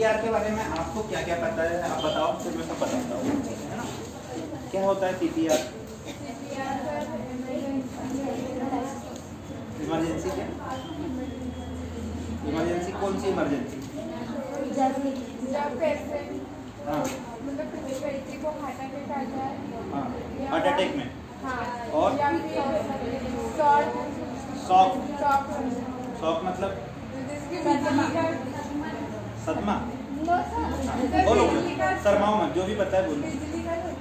CPR के बारे में आपको क्या क्या पता है, आप बताओ, फिर मैं सब बताता हूँ, है ना। क्या होता है सीपीआर? इमरजेंसी क्या? इमरजेंसी कौन सी इमरजेंसी? हाँ, हार्ट अटैक में, और शॉक मतलब सदमा, बोलो शर्माओ मत, जो भी पता है बोलो।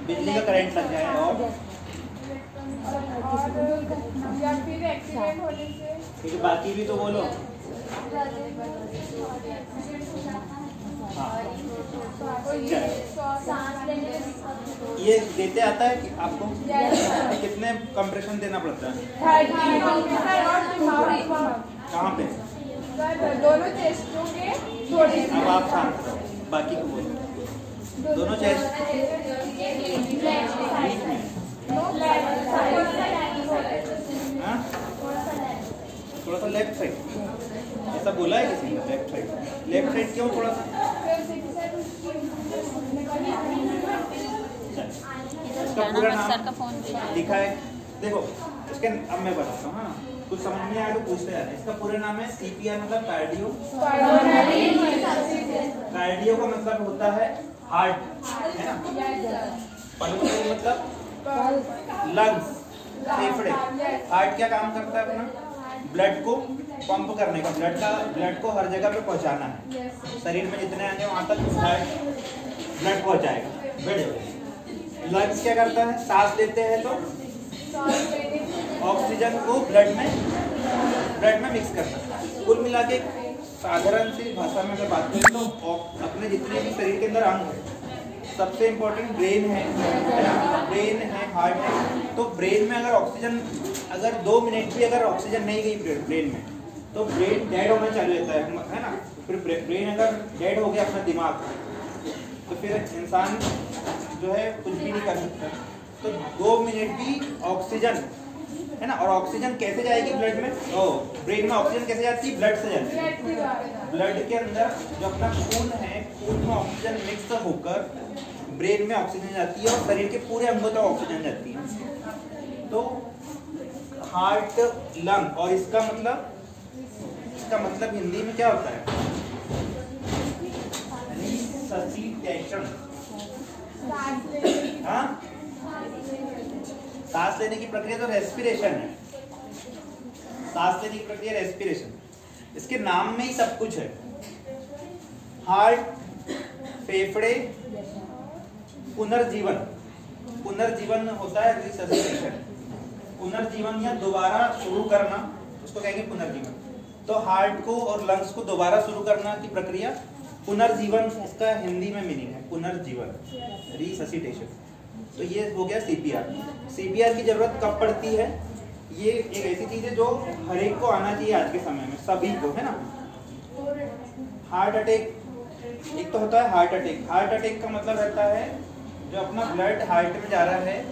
बिजली का करंट लग जाए, और या फिर एक्सीडेंट होने से, फिर बाकी भी तो बोलो। हाँ, ये देते आता है कि आपको कितने कंप्रेशन देना पड़ता है? कहाँ पे? दोनों चेस्टों के थोड़ी। अब आप शांत रहो, बाकी को बोलो। दोनों चेस्ट बीच में, हाँ, थोड़ा सा लेफ्ट साइड, ऐसा बोला है किसी ने? लेफ्ट साइड, लेफ्ट साइड क्यों थोड़ा सा? इसका पूरा नाम लिखा है, देखो इसके, अब मैं बताता हूँ, हाँ कुछ समझ में आया तो पूछते हैं। इसका पूरा नाम है सीपीआर, मतलब कार्डियो, कार्डियो का मतलब होता है हार्ट, है ना। पल्मोनरी मतलब लंग्स, फेफड़े। हार्ट क्या काम करता है अपना? ब्लड को पंप करने का, ब्लड को हर जगह पे पहुंचाना है। शरीर में जितने आने वहां तक ब्लड पहुंचाएगा। बैठो। लंग्स क्या करता है? सांस लेते हैं तो ऑक्सीजन को ब्लड में मिक्स करना। कुल मिला के साधारण सी भाषा में अगर बात करें तो अपने जितने भी शरीर के अंदर अंग है, सबसे इम्पोर्टेंट ब्रेन है, ब्रेन है, हार्ट है। तो ब्रेन में अगर ऑक्सीजन, अगर 2 मिनट भी अगर ऑक्सीजन नहीं गई ब्रेन में, तो ब्रेन डेड होना चालू होता है ना। फिर ब्रेन अगर डेड हो गया अपना दिमाग, तो फिर इंसान जो है कुछ भी नहीं कर सकता। तो 2 मिनट भी ऑक्सीजन, है ना। और ऑक्सीजन कैसे जाएगी ब्लड में? ब्रेन में ऑक्सीजन कैसे जाती है? ब्लड से जाती है। ब्लड के अंदर जो अपना खून है, खून में ऑक्सीजन मिक्स होकर ब्रेन में ऑक्सीजन जाती है और शरीर के पूरे अंगों तक ऑक्सीजन जाती है। तो हार्ट, लंग, और इसका मतलब हिंदी में क्या होता है? रिससिटेशन। हाँ, सांस लेने की प्रक्रिया तो रेस्पिरेशन है। सांस लेने की प्रक्रिया रेस्पिरेशन, इसके नाम में ही सब कुछ है। हार्ट, फेफड़े, पुनर्जीवन होता है रिससिटेशन। पुनर्जीवन या दोबारा शुरू करना, उसको कहेंगे पुनर्जीवन। तो हार्ट को और लंग्स को दोबारा शुरू करना की प्रक्रिया पुनर्जीवन, इसका हिंदी में मीनिंग है पुनर्जीवन, रिससिटेशन। तो ये हो गया सीपीआर। सीपीआर की जरूरत कब पड़ती है? ये एक ऐसी चीज है जो हर एक को आना चाहिए आज के समय में, सभी को, है ना। हार्ट अटैक, एक तो होता है हार्ट अटैक। हार्ट अटैक का मतलब रहता है जो अपना ब्लड हार्ट में जा रहा है,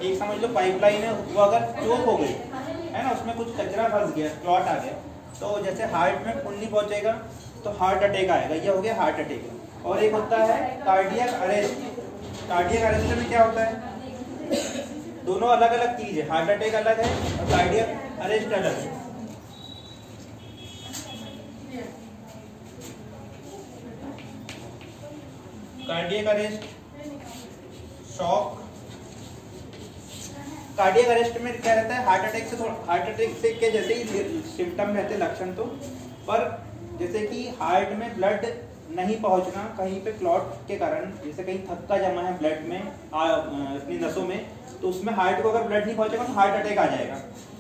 एक समझ लो पाइपलाइन है, वो अगर चोक हो गई, है ना, उसमें कुछ कचरा फंस गया, क्लॉट आ गया, तो जैसे हार्ट में खून नहीं पहुंचेगा तो हार्ट अटैक आएगा। ये हो गया हार्ट अटैक। और एक होता है कार्डियक अरेस्ट। कार्डियक अरेस्ट में क्या होता है? दोनों अलग अलग चीज है, हार्ट अटैक अलग है और कार्डियक अरेस्ट अलग है। Cardiac arrest, shock. Cardiac arrest में क्या रहता है? हार्ट अटैक से के जैसे ही सिम्टम रहते, लक्षण तो, पर जैसे कि हार्ट में ब्लड नहीं पहुंचना, कहीं पे क्लॉट के कारण, जैसे कहीं थक्का जमा है ब्लड में, अपनी नसों में, तो उसमें हार्ट को अगर ब्लड नहीं पहुंचेगा तो हार्ट अटैक आ जाएगा,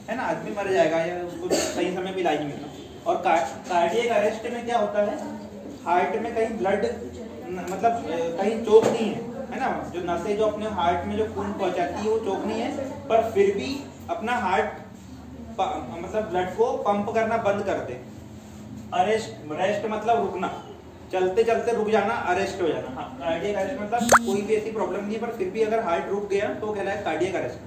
है ना, आदमी मर जाएगा या उसको सही समय पे इलाज नहीं मिलता। और कार्डियक अरेस्ट में क्या होता है? हार्ट में कहीं ब्लड, मतलब कहीं चोक नहीं है ना, जो नसें जो अपने हार्ट में जो खून पहुंचाती है वो चोक नहीं है, पर फिर भी अपना हार्ट मतलब ब्लड को पंप करना बंद कर दे। रेस्ट मतलब रुकना, चलते चलते रुक जाना, अरेस्ट हो जाना। हाँ, कार्डियक अरेस्ट मतलब कोई भी ऐसी प्रॉब्लम नहीं है, पर फिर भी अगर हार्ट रुक गया तो कहलाए कार्डियक अरेस्ट।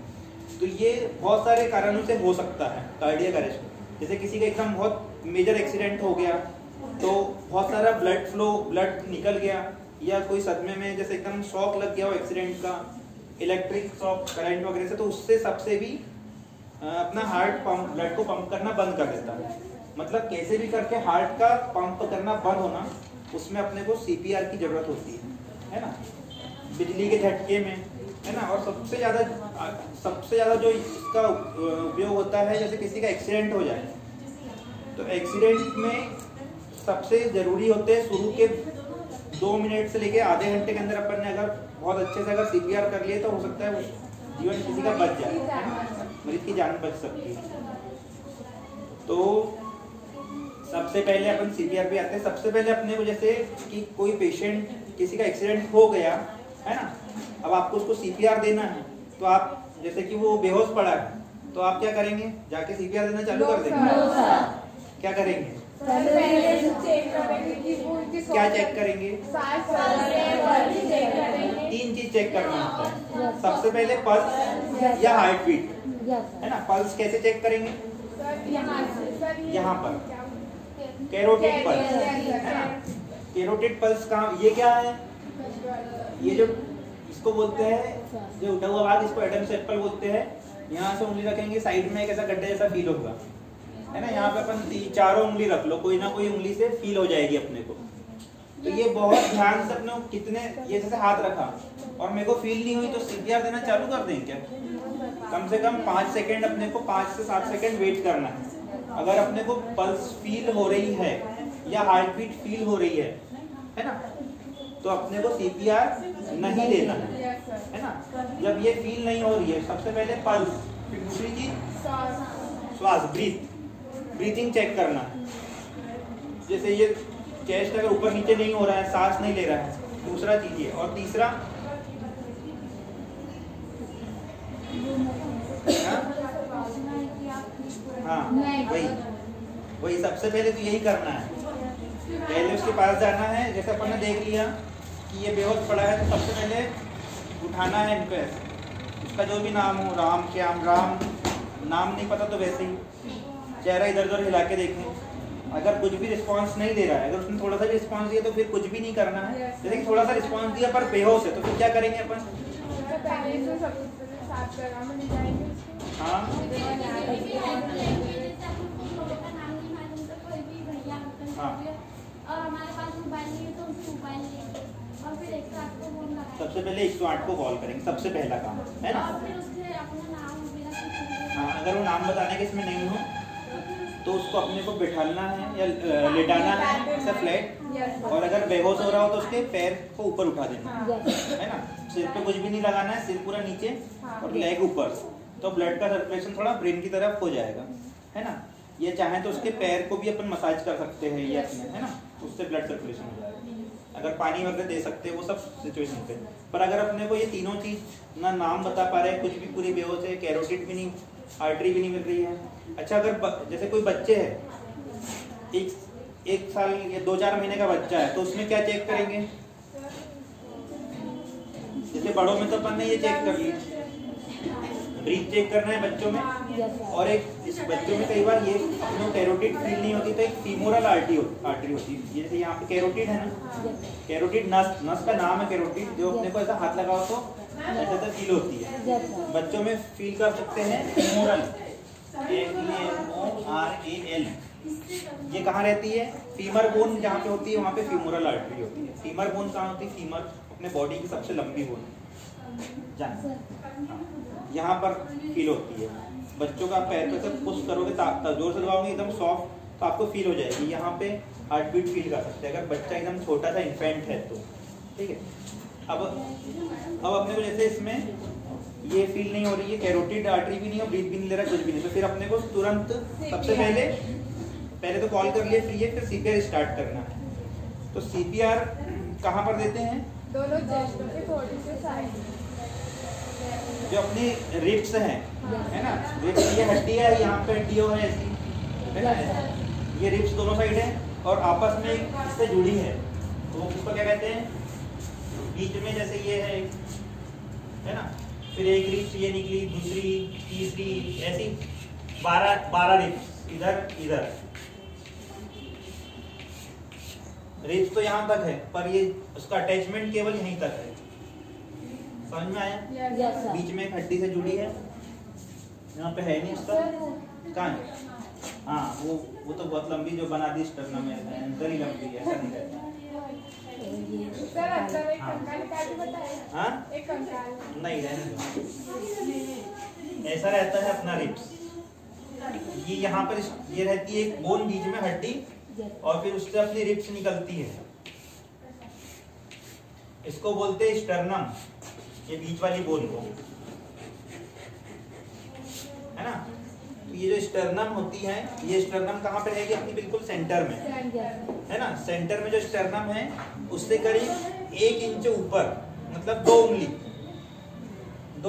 तो ये बहुत सारे कारणों से हो सकता है कार्डियक अरेस्ट। जैसे किसी का एकदम बहुत मेजर एक्सीडेंट हो गया, तो बहुत सारा ब्लड निकल गया, या कोई सदमे में जैसे एकदम शॉक लग गया हो एक्सीडेंट का, इलेक्ट्रिक शॉक करंट वगैरह से, तो उससे सबसे भी अपना हार्ट पंप, ब्लड को पंप करना बंद कर देता है। मतलब कैसे भी करके हार्ट का पंप करना बंद होना, उसमें अपने को सीपीआर की जरूरत होती है ना, बिजली के झटके में, है ना। और सबसे ज़्यादा जो इसका उपयोग होता है, जैसे किसी का एक्सीडेंट हो जाए, तो एक्सीडेंट में सबसे ज़रूरी होते हैं शुरू के 2 मिनट से लेके आधे घंटे के अंदर अपन ने अगर बहुत अच्छे से अगर सीपीआर कर लिए, तो हो सकता है जीवन किसी का बच जाए, है ना, मरीज की जान बच सकती है। तो सबसे पहले अपन सीपीआर पे आते हैं। सबसे पहले अपने को जैसे कि कोई पेशेंट, किसी का एक्सीडेंट हो गया है ना, अब आपको उसको सीपीआर देना है, तो आप जैसे कि वो बेहोश पड़ा है, तो आप क्या करेंगे, जाके सीपीआर देना चालू कर देंगे? क्या करेंगे? पहले चेक करेंगे कि वो क्या चेक करेंगे? सांस चेक करेंगे। 3 चीज चेक करना होता है। सबसे पहले पल्स या हार्ट बीट, है ना। पल्स कैसे चेक करेंगे? यहाँ पर कैरोटिड पल्स, है ना। कैरोटिड पल्स कहाँ, ये क्या है? ये जो इसको बोलते हैं, जो उठा हुआ भाग, इसको एडम्स एप्पल बोलते हैं। यहाँ से उंगली रखेंगे, साइड में एक ऐसा गड्ढे जैसा फील होगा, है ना। यहाँ पे अपन चारों उंगली रख लो, कोई ना कोई उंगली से फील हो जाएगी अपने को। तो ये बहुत ध्यान से अपने को कितने, ये जैसे हाथ रखा और मेरे को फील नहीं हुई, तो सीपीआर देना चालू कर दें क्या? कम से कम 5 सेकेंड, अपने को 5 से 7 सेकेंड वेट करना है। अगर अपने को पल्स फील हो रही है या हार्ट बीट फील हो रही है ना, तो अपने को सीपीआर नहीं देना है ना। जब ये फील नहीं हो रही है, सबसे पहले पल्स, फिर दूसरी चीज श्वास, ब्रीथिंग चेक करना है। जैसे ये चेस्ट अगर ऊपर नीचे नहीं हो रहा है, सांस नहीं ले रहा है, दूसरा चीज ये। और तीसरा हाँ वही सबसे पहले तो यही करना है। पहले उसके पास जाना है, जैसे अपन ने देख लिया कि ये बेहोश पड़ा है, तो सबसे पहले उठाना है इन पे, उसका जो भी नाम हो, राम श्याम, राम नाम नहीं पता तो वैसे ही चेहरा इधर उधर हिला के देखें। अगर कुछ भी रिस्पांस नहीं दे रहा है, अगर उसने थोड़ा सा भी रिस्पांस दिया, तो फिर कुछ भी नहीं करना है। जैसे कि थोड़ा सा रिस्पांस दिया पर बेहोश है, तो फिर क्या करेंगे अपन? हाँ सबसे पहले 108 को कॉल करेंगे, सबसे पहला काम है ना। हाँ, अगर वो नाम बताने के इसमें नहीं हो, तो उसको अपने को बिठाना है या लेटाना है ऐसा फ्लैट, और अगर बेहोश हो रहा हो तो उसके पैर को ऊपर उठा देना है ना। सिर पे कुछ भी नहीं लगाना है, सिर पूरा नीचे और लेग ऊपर, तो ब्लड का सर्कुलेशन थोड़ा ब्रेन की तरफ हो जाएगा, है ना। ये चाहे तो उसके पैर को भी अपन मसाज कर सकते हैं ये अपने, है ना, उससे ब्लड सर्कुलेशन हो जाएगा। अगर पानी वगैरह दे सकते हैं, वो सब सिचुएशन पे। पर अगर अपने को ये तीनों चीज ना नाम बता पा रहे हैं, कुछ भी पूरी बेहोश है, कैरोटिड भी नहीं, आर्टरी भी नहीं मिल रही है। अच्छा, अगर जैसे कोई बच्चे है, एक साल या 2-4 महीने का बच्चा है, तो उसमें क्या चेक करेंगे? जैसे बड़ों में तो अपन ने ये चेक कर लिया, ब्रीथ चेक करना है बच्चों में। और एक इस बच्चों में कई बार ये अपने कैरोटिड फील नहीं होती, तो एक फीमोरल आर्टरी होती है। जैसे यहाँ पे कैरोटिड है ना, कैरोटिड नस का नाम है कैरोटिड, जो अपने को ऐसा हाथ लगाओ तो ऐसा फील होती है। बच्चों में फील कर सकते हैं फीमोरल, FEMORAL। ये कहाँ रहती है? फीमर बोन जहाँ पे होती है, वहाँ पे फीमोरल आर्टरी होती है। फीमर बोन कहाँ होती है? फीमर अपने बॉडी की सबसे लंबी बोन जान, यहाँ पर फील होती है। बच्चों का पैर पे से पुश करोगे, जोर से दबाओगे एकदम सॉफ्ट, तो आपको फील हो जाएगी। यहाँ पे हार्ट बीट फील कर सकते हैं अगर बच्चा एकदम छोटा सा इन्फेंट है तो, ठीक है। अब अपने को जैसे इसमें ये फील नहीं हो रही है, कैरोटिड आर्टरी भी नहीं है, ब्रीथ भी नहीं ले रहा, कुछ भी नहीं, तो फिर अपने को तुरंत सबसे पहले तो कॉल कर लिए, फिर सीपीआर स्टार्ट करना है। तो सीपीआर कहाँ पर देते हैं? दोनों चेस्टों पे थोड़ी सी साइड, जो अपनी रिब्स है ना, रिब्स ये हड्डी है, यहाँ पे हड्डी है ऐसी, है ना, ये रिब्स दोनों साइड है और आपस में इससे जुड़ी है, तो उसको क्या कहते हैं? बीच में जैसे ये है ना, फिर एक रिब्स ये निकली, दूसरी, तीसरी, ऐसी 12 रिब्स इधर, रिब्स तो यहाँ तक है, पर ये उसका अटैचमेंट केवल यहीं तक है। समझ में आया? Yes, sir. बीच में एक हड्डी से जुड़ी है, यहाँ पे है नहीं उसका, कहाँ है? हाँ, वो तो बहुत लंबी जो बना दी स्टर्नम में, एंकर ही लंबी है, ऐसा नहीं रहता। सर मतलब एक कंकाल काट बताया। हाँ? एक कंकाल नहीं, रहने दो। ऐसा रहता है अपना रिब्स। ये यहाँ पर ये रहती है एक बोन बीच में हड्डी, और फिर उससे अपनी रिब्स निकलती है। इसको बोलते हैं स्टर्नम, ये बीच वाली बोन को, है ना? तो ये जो स्टर्नम होती है, ये स्टर्नम कहाँ पे रहेगी? अपनी बिल्कुल सेंटर में, है ना? सेंटर में जो स्टर्नम है उससे करीब 1 इंच ऊपर, मतलब 2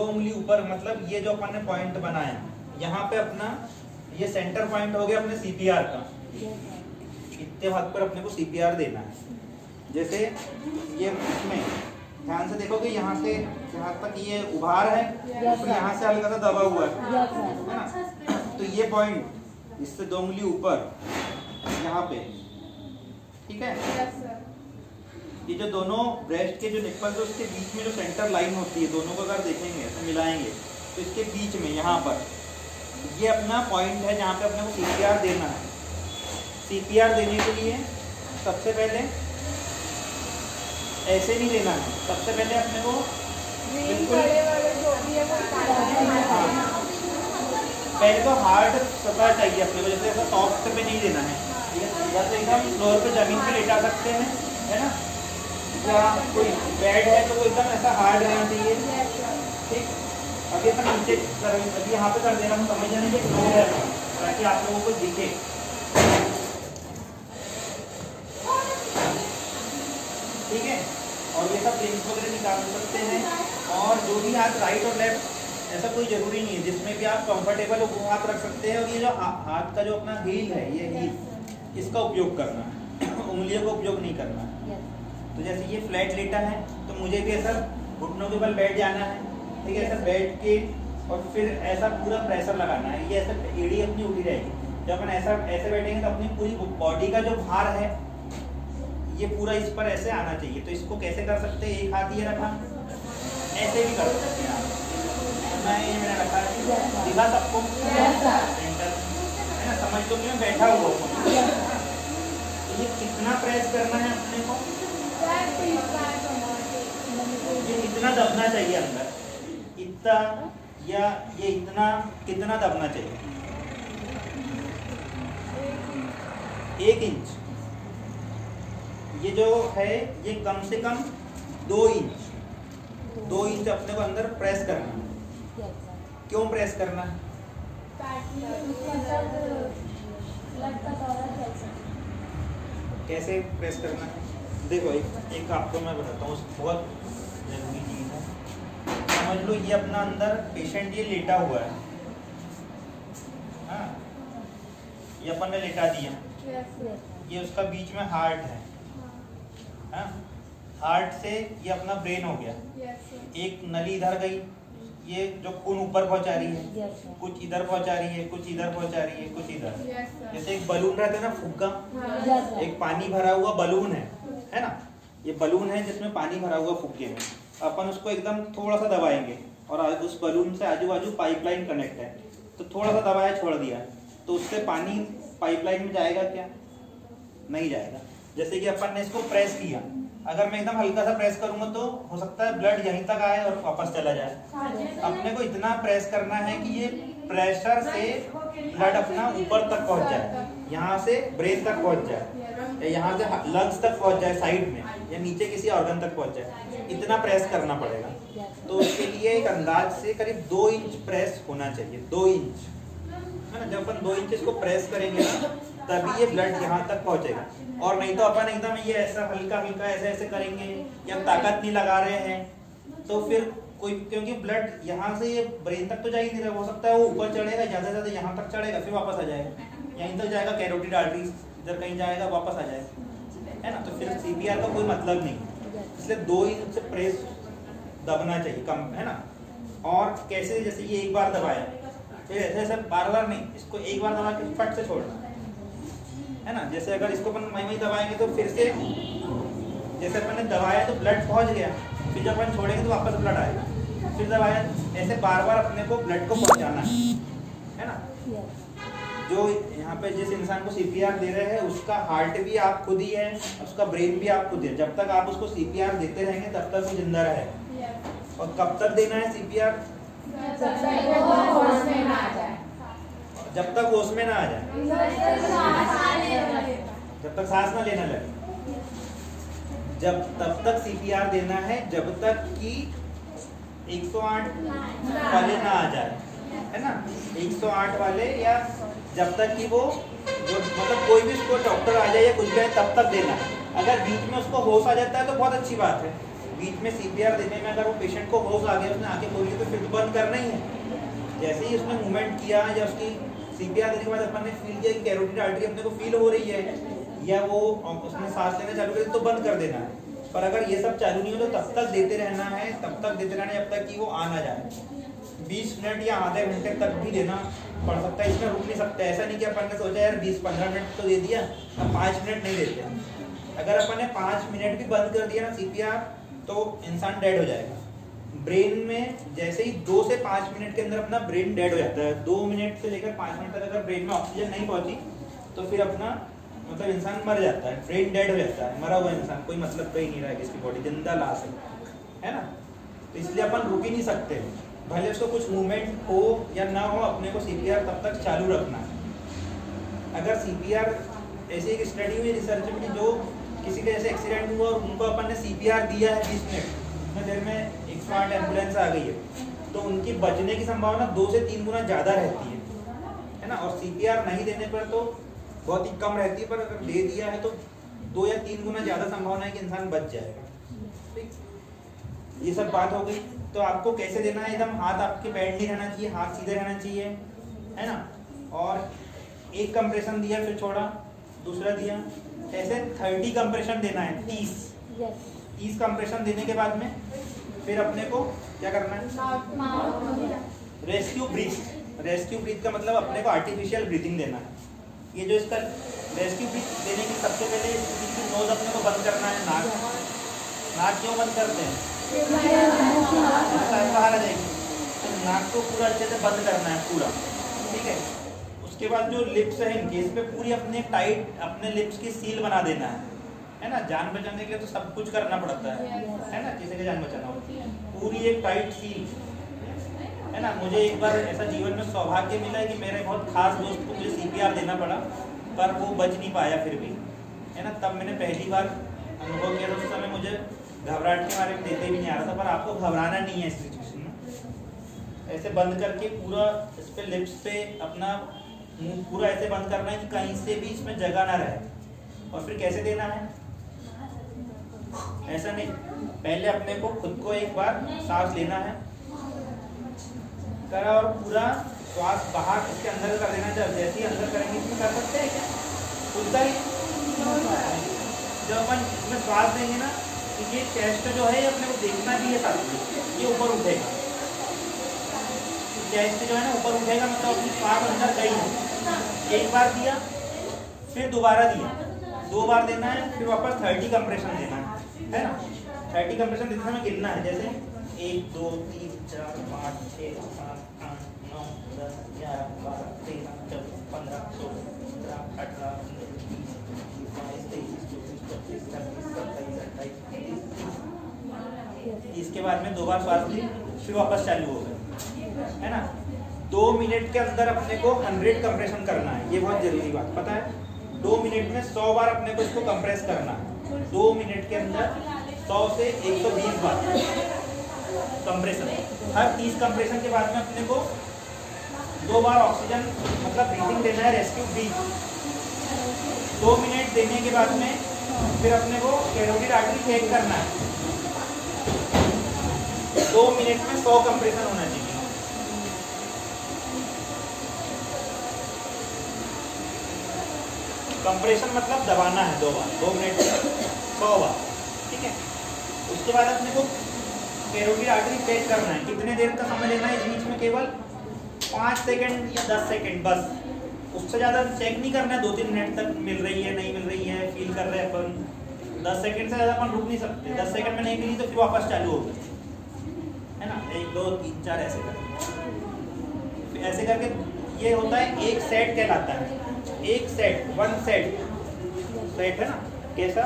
उंगली ऊपर, मतलब ये जो अपन ने पॉइंट बनाया यहाँ पे अपना ये सेंटर पॉइंट हो गया अपने सीपीआर का। इतने भाग पर अपने को सीपीआर देना है। जैसे ये इसमें ध्यान से देखोगे, यहाँ से जहाँ तक ये उभार है, और यहाँ से हल्का सा दबा हुआ है ना? तो ये पॉइंट इससे 2 उंगली ऊपर यहाँ पे, ठीक है? ये जो दोनों ब्रेस्ट के जो निप्पल है उसके बीच में जो सेंटर लाइन होती है, दोनों को अगर देखेंगे तो मिलाएंगे तो इसके बीच में यहाँ पर ये अपना पॉइंट है जहाँ पे अपने को सीपीआर देना है। सीपीआर देने के लिए सबसे पहले ऐसे नहीं देना है, सबसे पहले अपने को बिल्कुल पहले तो हार्ड सतह चाहिए अपने को, जैसे ऐसा सॉफ्ट पे नहीं देना है, या तो एकदम फ्लोर पे जमीन पे लेटा सकते हैं, है ना? या कोई बेड है तो वो एकदम ऐसा हार्ड रहना चाहिए, ठीक? अभी अपन नीचे अभी यहाँ पे कर दे रहा हूँ, समझ जाने के फ्लोर है ताकि आप लोगों को दिखे, ठीक है? और ये सब लिंक्स वगैरह निकाल सकते हैं। और जो भी हाथ राइट और लेफ्ट ऐसा कोई जरूरी नहीं है, जिसमें भी आप कंफर्टेबल हो वो हाथ रख सकते हैं। और ये जो हाथ का जो अपना हील है, ये हील इसका उपयोग करना, उंगलियों का उपयोग नहीं करना। तो जैसे ये फ्लैट लेटा है तो मुझे भी ऐसा घुटनों के बल बैठ जाना है, ठीक है? ऐसा बैठ के और फिर ऐसा पूरा प्रेशर लगाना है, ये ऐसा एड़ी अपनी उठी रहेगी। जब अपन ऐसे बैठेंगे तो अपनी पूरी बॉडी का जो भार है ये पूरा इस पर ऐसे आना चाहिए। तो इसको कैसे कर सकते हैं? एक हाथ ये रखा, ऐसे भी कर सकते हैं आप। मैंने रखा है, दिखा सबको सेंटर, है ना? समझ लो कि मैं बैठा हुआ हूँ। तो ये कितना प्रेस करना है अपने को? ये इतना दबना चाहिए अंदर, इतना, या ये इतना, कितना दबना चाहिए? 1 इंच। ये जो है ये कम से कम 2 इंच अपने को अंदर प्रेस करना है। क्यों प्रेस करना है? कैसे प्रेस करना है? देखो एक आपको मैं बताता हूँ, बहुत जरूरी चीज है। समझ लो ये अपना अंदर पेशेंट ये लेटा हुआ है, हाँ? ये अपन ने लेटा दिया, ये उसका बीच में हार्ट है, हाँ? हार्ट से ये अपना ब्रेन हो गया। एक नली इधर गई, ये जो खून ऊपर पहुंचा रही है, कुछ इधर पहुंचा रही है, कुछ इधर पहुंचा रही है, कुछ इधर। जैसे एक बलून रहता है ना, फुग्गा, एक पानी भरा हुआ बलून है ना? ये बलून है जिसमें पानी भरा हुआ फुग्गे में। अपन उसको एकदम थोड़ा सा दबाएंगे और उस बलून से आजू बाजू पाइपलाइन कनेक्ट है, तो थोड़ा सा दबाया, छोड़ दिया, तो उससे पानी पाइपलाइन में जाएगा क्या? नहीं जाएगा। जैसे कि अपन ने इसको प्रेस किया, अगर मैं एकदम हल्का सा प्रेस करूंगा तो हो सकता है ब्लड यहीं तक आए और वापस चला जाए। अपने को इतना प्रेस करना है कि ये प्रेशर से ब्लड अपना ऊपर तक पहुंच जाए, यहाँ से ब्रेन तक पहुंच जाए, यहाँ से लंग्स तक पहुंच जाए, साइड में या नीचे किसी ऑर्गन तक पहुंच जाए। इतना प्रेस करना पड़ेगा। तो उसके लिए एक अंदाज से करीब 2 इंच प्रेस होना चाहिए, 2 इंच, है ना? जब अपन 2 इंच इसको प्रेस करेंगे ना, तभी ये ब्लड यहाँ तक पहुंचेगा। और नहीं तो अपन एकदम ये ऐसा हल्का हल्का ऐसे ऐसे करेंगे या ताकत नहीं लगा रहे हैं तो फिर कोई, क्योंकि ब्लड यहाँ से ये ब्रेन तक तो जा ही नहीं रहा, हो सकता है वो ऊपर चढ़ेगा, ज्यादा से ज्यादा यहाँ तक चढ़ेगा, फिर वापस आ जाएगा, यहीं तक जाएगा, कैरोटिड आर्टरीज इधर कहीं जाएगा, वापस आ जाएगा, है ना? तो फिर सीपीआर का कोई मतलब नहीं, इसलिए 2 इंच प्रेस दबना चाहिए, कम, है ना? और कैसे? जैसे ये एक बार दबाया, फिर ऐसे ऐसे बार बार नहीं, इसको एक बार दबा के फट से छोड़ना, है ना। जैसे अगर इसको अपन वहीं दबाएंगे तो फिर से जैसे अपन ने दबाया तो ब्लड पहुंच गया, फिर जब अपन छोड़ेंगे तो वापस ब्लड आएगा, फिर दबाया, ऐसे बार बार अपने को ब्लड को पहुंचाना है ना। जो यहाँ पे जिस इंसान को सीपीआर दे रहे हैं उसका हार्ट भी आप खुद ही है, उसका ब्रेन भी आप खुद है। जब तक आप उसको सीपीआर देते रहेंगे तब तक वो जिंदा रहेगा। और कब तक देना है सीपीआर? जब तक होश में ना आ जाए, जब तक सांस ना लेना लगे, तब तक सीपीआर देना है, जब तक कि 108 वाले ना आ जाए, है ना। 108 वाले, या जब तक कि वो जो मतलब कोई भी उसको डॉक्टर आ जाए या कुछ भी तब तक देना है। अगर बीच में उसको होश आ जाता है तो बहुत अच्छी बात है। बीच में सीपीआर देने में अगर वो पेशेंट को होश आ गया, उसने आंखें खोली तो फिर तो बंद करना ही है। जैसे ही उसने मूवमेंट किया या उसकी सीपीआर देने के बाद अपन ने फील किया कि कैरोटिड आर्टरी अपने को फील हो रही है या वो उसने सांस लेना चालू कर तो बंद कर देना है। पर अगर ये सब चालू नहीं हो तो तब तक देते रहना है, तब तक देते रहना है जब तक कि वो आ ना जाए। 20 मिनट या आधे घंटे तक भी देना पड़ सकता है, इसमें रुक नहीं सकता। ऐसा नहीं कि अपन ने सोचा यार 20-15 मिनट तो दे दिया, अब 5 मिनट नहीं देते। अगर अपन ने 5 मिनट भी बंद कर दिया ना सीपीआर तो इंसान डेड हो जाएगा। ब्रेन में जैसे ही 2 से 5 मिनट के अंदर अपना ब्रेन डेड हो जाता है। 2 मिनट से लेकर 5 मिनट तक अगर ब्रेन में ऑक्सीजन नहीं पहुंची तो फिर अपना मतलब इंसान मर जाता है, ब्रेन डेड हो जाता है। मरा हुआ इंसान कोई मतलब का ही नहीं रहेगा, इसकी बॉडी जिंदा लाश है ना। तो इसलिए अपन रुक ही नहीं सकते, भले उसको कुछ मूवमेंट हो या ना हो, अपने को सीपीआर तब तक चालू रखना है। अगर सीपीआर ऐसी एक स्टडी हुई रिसर्च में जो किसी के जैसे एक्सीडेंट हुआ और उनको अपन ने सीपीआर दिया है 20 मिनट, उतने देर में 108 एम्बुलेंस आ गई है, तो उनकी बचने की संभावना 2 से 3 गुना ज़्यादा रहती है ना। और सीपीआर नहीं देने पर तो बहुत ही कम रहती है, पर अगर दे दिया है तो 2 या 3 गुना ज़्यादा संभावना है कि इंसान बच जाएगा। ठीक, ये सब बात हो गई। तो आपको कैसे देना है, एकदम हाथ आपके बैंड नहीं रहना चाहिए, हाथ सीधे रहना चाहिए, है ना। और एक कंप्रेशन दिया फिर छोड़ा, दूसरा दिया, ऐसे 30 कंप्रेशन देना है। 30 कंप्रेशन देने के बाद में फिर अपने को क्या करना है, रेस्क्यू ब्रीथ। रेस्क्यू ब्रीथ का मतलब अपने को आर्टिफिशियल ब्रीथिंग देना है। ये जो इसका रेस्क्यू ब्रीथ देने की सबसे पहले इसकी नोज अपने को बंद करना है। नाक क्यों बंद करते हैं, बाहर आ जाएगी, तो नाक को पूरा अच्छे से बंद करना है पूरा, ठीक है। उसके बाद जो लिप्स है इनके, इस पे पूरी अपने टाइट अपने लिप्स की सील बना देना है ना। जान बचाने के लिए तो सब कुछ करना पड़ता है ना, किसी की जान बचाना हो, पूरी एक टाइट सील, है ना। मुझे एक बार ऐसा जीवन में सौभाग्य मिला है कि मेरे बहुत खास दोस्त को मुझे सीपीआर देना पड़ा, पर वो बच नहीं पाया फिर भी, है ना। तब मैंने पहली बार अनुभव किया था, उस समय मुझे घबराहट के बारे में देते भी नहीं आ रहा था। पर आपको घबराना नहीं है इस सिचुएशन में। ऐसे बंद करके पूरा इस पे लिप्स पे अपना मुंह पूरा ऐसे बंद करना है कि कहीं से भी इसमें जगह ना रहे। और फिर कैसे देना है, ऐसा नहीं, पहले अपने को खुद को एक बार सांस लेना है करा और पूरा श्वास बाहर इसके अंदर कर देना। जैसे ही अंदर करेंगे इसमें कर सकते हैं क्या, खुलता ही जब अपन इसमें श्वास देंगे ना, ये चेस्ट जो है ये अपने को देखना भी है, साथ ये ऊपर उठेगा। चेस्ट जो है ना ऊपर उठेगा, मतलब अपनी श्वास अंदर गई है। एक बार दिया, फिर दोबारा दिया, 2 बार देना है, फिर वापस 30 कंप्रेशन देना है ना। 30 कंप्रेशन देते समय गिनना है, जैसे 1 2 3 4 5 6 7 8 9 10 11 12 13 14 15 16 17 18 इसके बाद में 2 बार श्वास ली, फिर वापस चालू हो गए, है ना। 2 मिनट के अंदर अपने को 100 कंप्रेशन करना है, ये बहुत जरूरी बात पता है। 2 मिनट में 100 बार अपने को इसको कंप्रेस करना है। 2 मिनट के अंदर 100 से 120 बार कंप्रेशन। हर 30 कंप्रेशन के बाद में अपने को 2 बार ऑक्सीजन मतलब ब्रीथिंग देना है, रेस्क्यू ब्रीथ। 2 मिनट देने के बाद में फिर अपने को कैरोटिड आर्टरी चेक करना है। 2 मिनट में 100 कंप्रेशन होना चाहिए। कंप्रेशन मतलब दबाना है 2 बार, 2 मिनट में 100 बार, ठीक है। उसके बाद अपने को कैरोटिड आर्टरी चेक करना है। कितने देर का समय लेना है, इस बीच में केवल 5 सेकंड या 10 सेकंड बस, उससे ज़्यादा चेक नहीं करना है, 2-3 मिनट तक मिल रही है नहीं मिल रही है, फील कर रहे हैं अपन। 10 सेकंड से ज़्यादा अपन रुक नहीं सकते। 10 सेकंड में नहीं मिली तो फिर वापस चालू हो गई, है ना। 1 2 3 4 ऐसे करके, ऐसे करके ये होता है एक सेट कहलाता है। एक सेट, 1 सेट है ना। कैसा?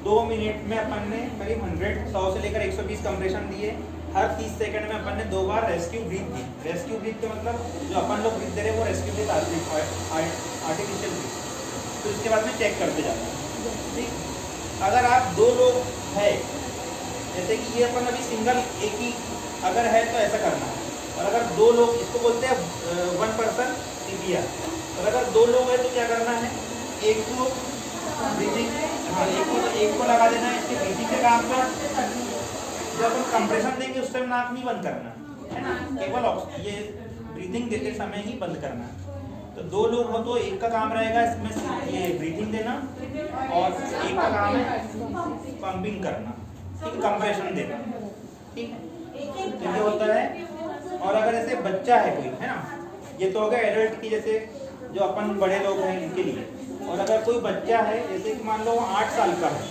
2 मिनट में अपन ने करीब 100 से लेकर 120 कंप्रेशन दिए। हर 30 सेकंड में अपन ने 2 बार रेस्क्यू ब्रीथ दी। रेस्क्यू ब्रीथ का मतलब जो अपन लोग ब्रीथ दे रहे हैं वो रेस्क्यू ब्रीथ आर्टिफिशियल ब्रीथ। तो इसके बाद में चेक करते जाते हैं, ठीक। अगर आप 2 लोग है, जैसे कि ये अपन अभी सिंगल एक ही अगर है तो ऐसा करना है। और अगर 2 लोग, इसको बोलते हैं 1 पर्सन CPR। और अगर 2 लोग है तो क्या करना है, एक को ब्रीथिंग, हाँ एक को लगा देना है इसके ब्रीथिंग के काम पर। जब अपन कंप्रेशन देंगे उस टाइम नाक नहीं बंद करना है ना, केवल ये ब्रीथिंग देते समय ही बंद करना है। तो 2 लोग हो तो एक का काम रहेगा इसमें ये ब्रीथिंग देना, और एक का काम है पंपिंग करना, ठीक, कंप्रेशन देना, ठीक। तो ये होता है। और अगर ऐसे बच्चा है कोई, है ना, ये तो हो गया एडल्ट की, जैसे जो अपन बड़े लोग हैं इनके लिए। और अगर कोई बच्चा है, जैसे कि मान लो 8 साल का है,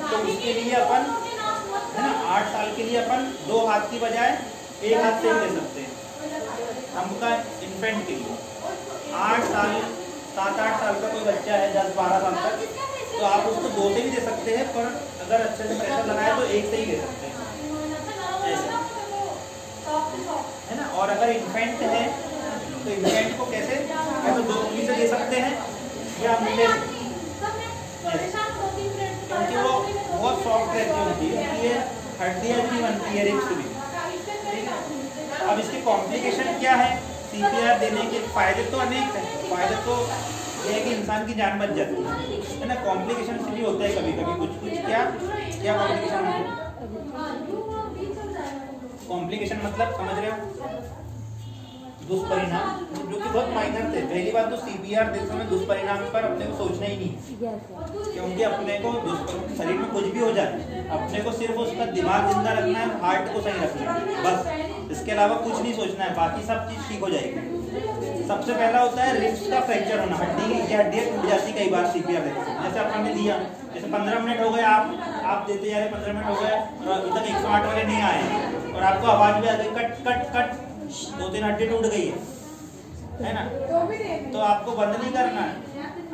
तो उसके लिए अपन, है ना, 8 साल के लिए अपन 2 हाथ की बजाय 1 हाथ से ही ले सकते हैं। हमका इन्फेंट के लिए 8 साल, 7-8 साल का कोई बच्चा है, 10-12 साल तक, तो आप उसको 2 से भी दे सकते हैं, पर अगर अच्छे से प्रेशर लगाए तो 1 से ही दे सकते हैं, है ना। और अगर इन्फेंट है तो इन्फेंट को कैसे, या तो 2 उंगली से दे सकते हैं या अंगूठे से, क्योंकि वो बहुत सॉफ्ट रहती है उनकी, ये हड्डियाँ भी बनती है रिप्स भी, ठीक है। अब इसके कॉम्प्लिकेशन क्या है CPR देने के? फायदे तो अनेक हैं। फायदे तो ये है कि इंसान की जान बच जाती है ना। कॉम्प्लिकेशन भी होता है कभी कभी कुछ कुछ। क्या क्या कॉम्प्लिकेशन होते हैं? कॉम्प्लिकेशन मतलब समझ रहे हो, दुष्परिणाम, जो कि बहुत माइनर थे। पहली बात तो CPR देते समय दुष्परिणाम पर अपने को सोचना ही नहीं, क्योंकि अपने को शरीर में कुछ भी हो जाए, अपने को सिर्फ उसका दिमाग जिंदा रखना है, हार्ट को सही रखना है, बस। इसके अलावा कुछ नहीं सोचना है, बाकी सब चीज़ ठीक हो जाएगी। सबसे पहला होता है रिब्स का फ्रैक्चर होना। हड्डियाँ टूट जाती कई बार CPR देते समय। जैसे अपन ने दिया, जैसे 15 मिनट हो गए, आप देते जा रहे, 15 मिनट हो गए और अभी तक 108 वाले नहीं आए, और आपको आवाज़ भी आ गई कट कट कट, 2-3 हड्डी टूट गई है ना। तो आपको बंद नहीं करना है,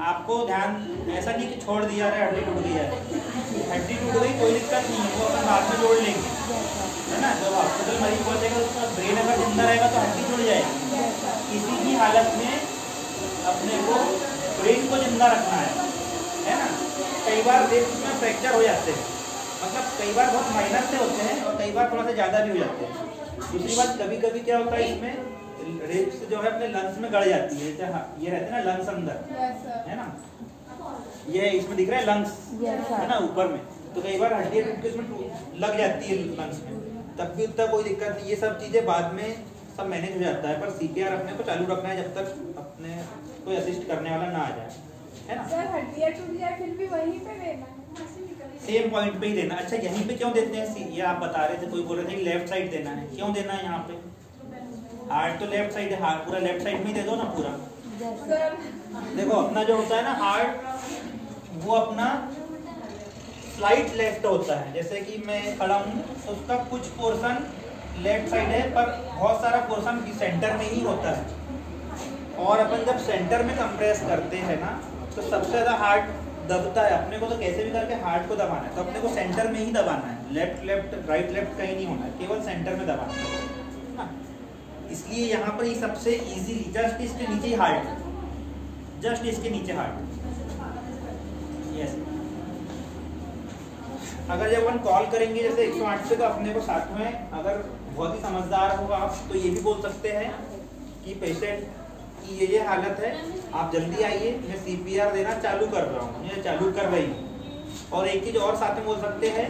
आपको ध्यान, ऐसा नहीं कि छोड़ दिया रहे हड्डी टूट गई है। हड्डी टूट गई कोई दिक्कत नहीं है, वो अपन बाद में जोड़ लेंगे, है ना। जब हॉस्पिटल मरीज पहुंचेगा उसका ब्रेन अगर जिंदा रहेगा तो हड्डी जुड़ जाएगी। किसी भी हालत में अपने को ब्रेन को जिंदा रखना है ना। कई बार रिब्स में फ्रैक्चर हो जाते हैं, मतलब कई बार बहुत माइनर से होते हैं और कई बार थोड़ा सा ज़्यादा भी हो जाते हैं। दूसरी बात, कभी कभी क्या होता है इसमें, रिब्स जो है अपने लंग्स में गड़ जाती है। ये रहते हैं ना लंग्स अंदर, है ना, ये इसमें दिख रहा है लंग्स, है ना, ऊपर में। तो कई बार हड्डी टूट के इसमें लग जाती है लंग्स में, तब भी उतना कोई दिक्कत नहीं। ये सब चीज़ें बाद में सब मैनेज हो जाता है, पर CPR अपने को चालू रखना है जब तक अपने कोई असिस्ट करने वाला ना आ जाए, है ना। सर हड्डियाँ टूट जाए फिर भी वहीं पे देना, सेम पॉइंट पे ही देना। अच्छा, यहीं पे क्यों देते हैं? ये आप बता रहे थे, कोई बोल रहे थे कि लेफ्ट साइड देना है, क्यों देना है यहाँ पे? हार्ट तो लेफ्ट साइड है, हार्ट पूरा लेफ्ट साइड में ही दे दो ना पूरा। देखो अपना जो होता है ना हार्ट, वो अपना स्लाइट लेफ्ट होता है। जैसे कि मैं खड़ा हूँ, उसका कुछ पोर्शन लेफ्ट साइड है, पर बहुत सारा पोर्शन सेंटर में ही होता है। और अपन जब सेंटर में कंप्रेस करते हैं ना, तो सबसे ज़्यादा हार्ट दबता है। अपने को तो कैसे भी करके हार्ट को दबाना है, तो अपने को सेंटर में ही दबाना है। लेफ्ट राइट लेफ्ट कहीं नहीं होना है, केवल सेंटर में दबाना है ना। इसलिए यहाँ पर ये सबसे इजीली जस्ट इसके नीचे ही हार्ट, जस्ट इसके नीचे हार्ट। यस, अगर जब अपन कॉल करेंगे जैसे 108 से, तो अपने को साथ में, अगर बहुत ही समझदार होगा आप, तो ये भी बोल सकते हैं कि पेशेंट की ये हालत है, आप जल्दी आइए, मैं CPR देना चालू कर रहा हूँ, ये चालू कर रही हूँ। और एक चीज़ और साथ में बोल सकते हैं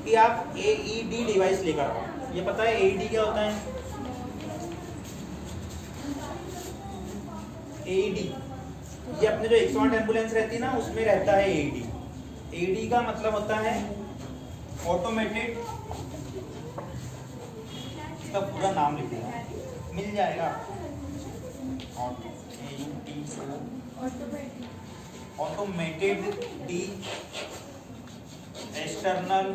कि आप AED डिवाइस लेकर आओ। ये पता है AED क्या होता है? AED ये अपने जो 108 एम्बुलेंस रहती है ना, उसमें रहता है AED। AED का मतलब होता है ऑटोमेटेड, इसका पूरा नाम लिखिएगा, मिल जाएगा आपको। ऑटोमेटेड डी एक्सटर्नल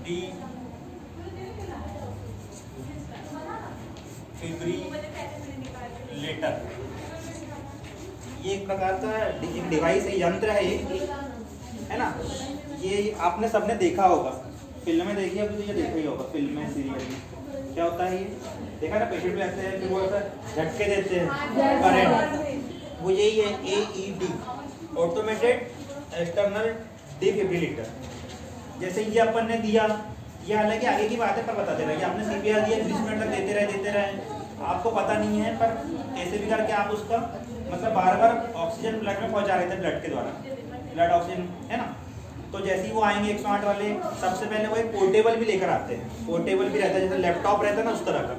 डी फिब्रिलेटर। ये एक प्रकार का डिवाइस है, यंत्र है है ना। ये आपने सबने देखा होगा, फिल्म में देखी होगी तो ये देखा ही होगा, फिल्म में सीरियल में क्या होता है ये देखा ना, पेशेंट में आते हैं फिर वो ऐसा झटके देते हैं करंट, वो यही है AED, ऑटोमेटेड एक्सटर्नल डिफिब्रिलेटर। जैसे ये अपन ने दिया, ये हालांकि आगे की बात है पर बता दे रहे हैं, आपने CPR दिया 20 मिनट तक देते रहे, आपको पता नहीं है पर कैसे भी करके आप उसका मतलब बार बार ऑक्सीजन ब्लड में पहुंचा रहे थे, ब्लड के द्वारा, ब्लड ऑक्सीजन है ना। तो जैसे ही वो आएंगे 108 वाले, सबसे पहले वो एक पोर्टेबल भी लेकर आते हैं, पोर्टेबल भी रहता है जैसे लैपटॉप रहता है ना उस तरह का,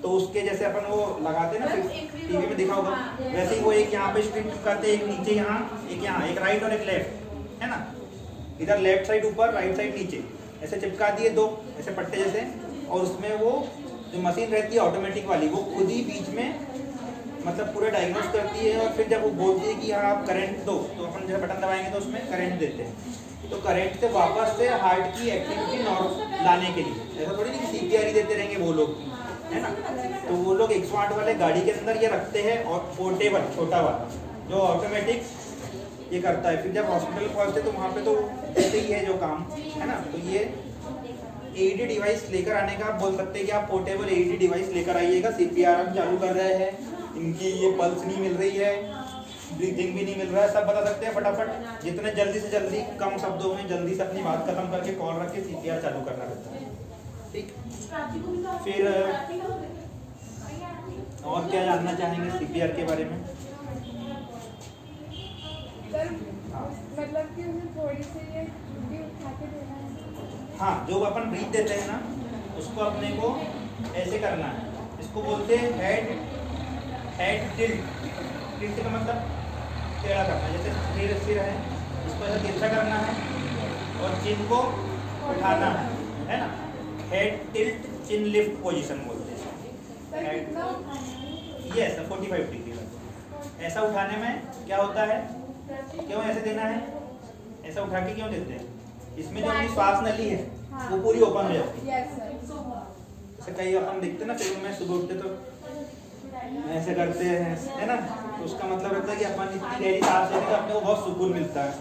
तो उसके जैसे अपन वो लगाते हैं ना, टीवी में दिखा होगा, वैसे ही वो एक यहाँ पे स्ट्रिप करते हैं, एक नीचे यहाँ, एक राइट और एक लेफ्ट है ना, इधर लेफ्ट साइड ऊपर, राइट साइड नीचे, ऐसे चिपका दिए दो ऐसे पट्टे जैसे, और उसमें वो जो मशीन रहती है ऑटोमेटिक वाली, वो खुद ही बीच में मतलब पूरा डायग्नोस करती है, और फिर जब वो बोलती है कि हाँ आप करंट दो, तो अपन जब बटन दबाएंगे तो उसमें करंट देते हैं, तो करंट से वापस से हार्ट की एक्टिविटी नॉर्मल लाने के लिए, ऐसा थोड़ी नहीं CPR ही देते रहेंगे वो लोग है ना। तो वो लोग 108 वाले गाड़ी के अंदर ये रखते हैं, और पोर्टेबल छोटा वाला जो ऑटोमेटिक ये करता है। फिर जब हॉस्पिटल पहुँचते तो वहाँ पे तो ऐसे ही है जो काम है ना। तो ये AED डिवाइस लेकर आने का आप बोल सकते हैं कि आप पोर्टेबल AED डिवाइस लेकर आइएगा। CPR हम चालू कर रहे हैं, इनकी ये पल्स नहीं मिल रही है, ब्रीथिंग भी नहीं मिल रहा है, सब बता सकते हैं फटाफट, जितने जल्दी से जल्दी कम शब्दों में जल्दी से अपनी बात खत्म करके कॉल रख के CPR चालू करना रहता है। ठीक, फिर और क्या जानना चाहेंगे CPR के बारे में? सर मतलब कि उसे थोड़ी सी ये भी उठा के देना है। हाँ, जो अपन ब्रीथ देते हैं ना उसको अपने को ऐसे करना है, इसको बोलते हैं हेड टिल्ट। टिल्ट का मतलब टेढ़ा करना है, जैसे सिर है इसको ऐसा तिरछा करना है और चिन को उठाना है ना। हेड टिल्ट चिन लिफ्ट पोजीशन बोलते हैं। सर कितना उठाना है? Yes 45 degree. ऐसा उठाने में क्या होता है, क्यों ऐसे देना है, ऐसा उठा के क्यों देते हैं, इसमें जो अपनी श्वास नली है वो पूरी ओपन हो जाती है। Yes sir. जैसे कई अपन देखते हैं ना फिल्म में, सुबह उठते तो ऐसे करते हैं है ना, तो उसका मतलब रहता है कि अपन इतनी गहरी सांस लेने का अपने को बहुत सुकून मिलता है।